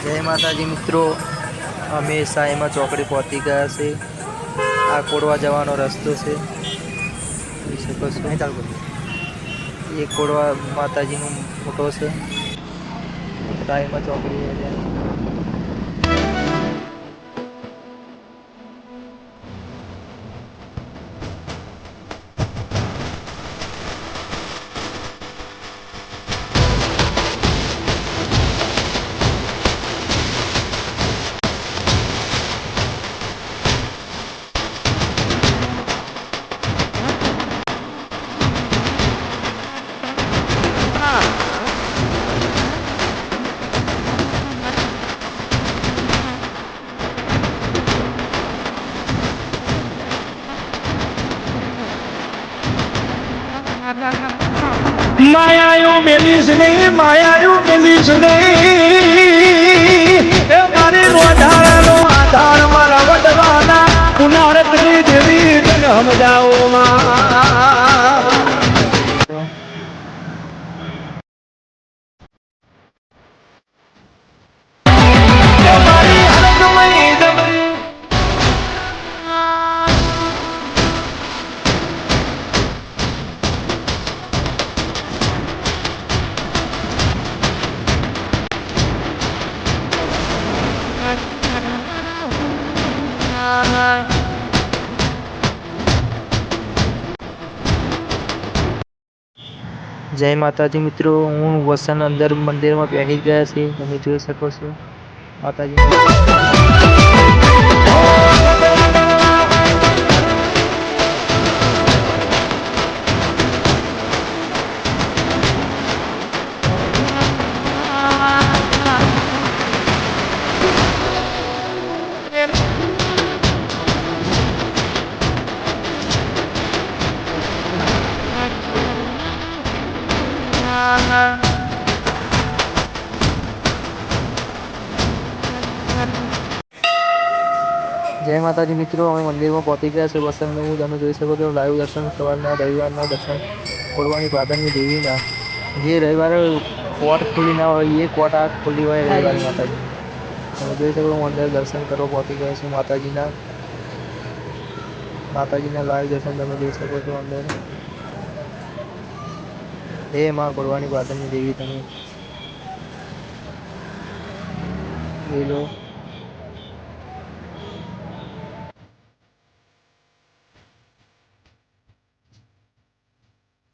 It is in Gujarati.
જય માતાજી મિત્રો, અમે સાઈમાં ચોકડી પહોંચી ગયા છે. આ કોડવા જવાનો રસ્તો છે. જોઈ શકો છો. એ કોડવા માતાજી નું ફોટો છે. સાઈમાં ચોકડી એરિયા. માયાયું મેલીશ નહીં, માયાયું મેલીશ નહીં. એ મારી રોધારાનો આધાર મારા વડવાના ઉનાળતની દેવી તને સમજાવો માં. જય માતાજી મિત્રો, હું વસન અંદર મંદિરમાં બેસી ગયા છે. તમે જોઈ શકો છો માતાજી. જય માતાજી મિત્રો, અમે મંદિરમાં પહોંચી ગયા છે વસંતનું. તમે જોઈ શકો છો લાઈવ દર્શન સવારના રવિવારના દર્શન કોડવાની પાટણની દેવીના. જે રવિવારે કોટ ખુલ્લી ના હોય એ કોટ આ ખુલ્લી હોય રવિવારે માતાજી. તમે જોઈ શકો અંદર દર્શન કરવા પહોંચી ગયા છે માતાજીના. માતાજીના લાઈવ દર્શન તમે જોઈ શકો છો અંદર. હે માં કોડવાની પાટણની દેવી, તમે જોઈ લો.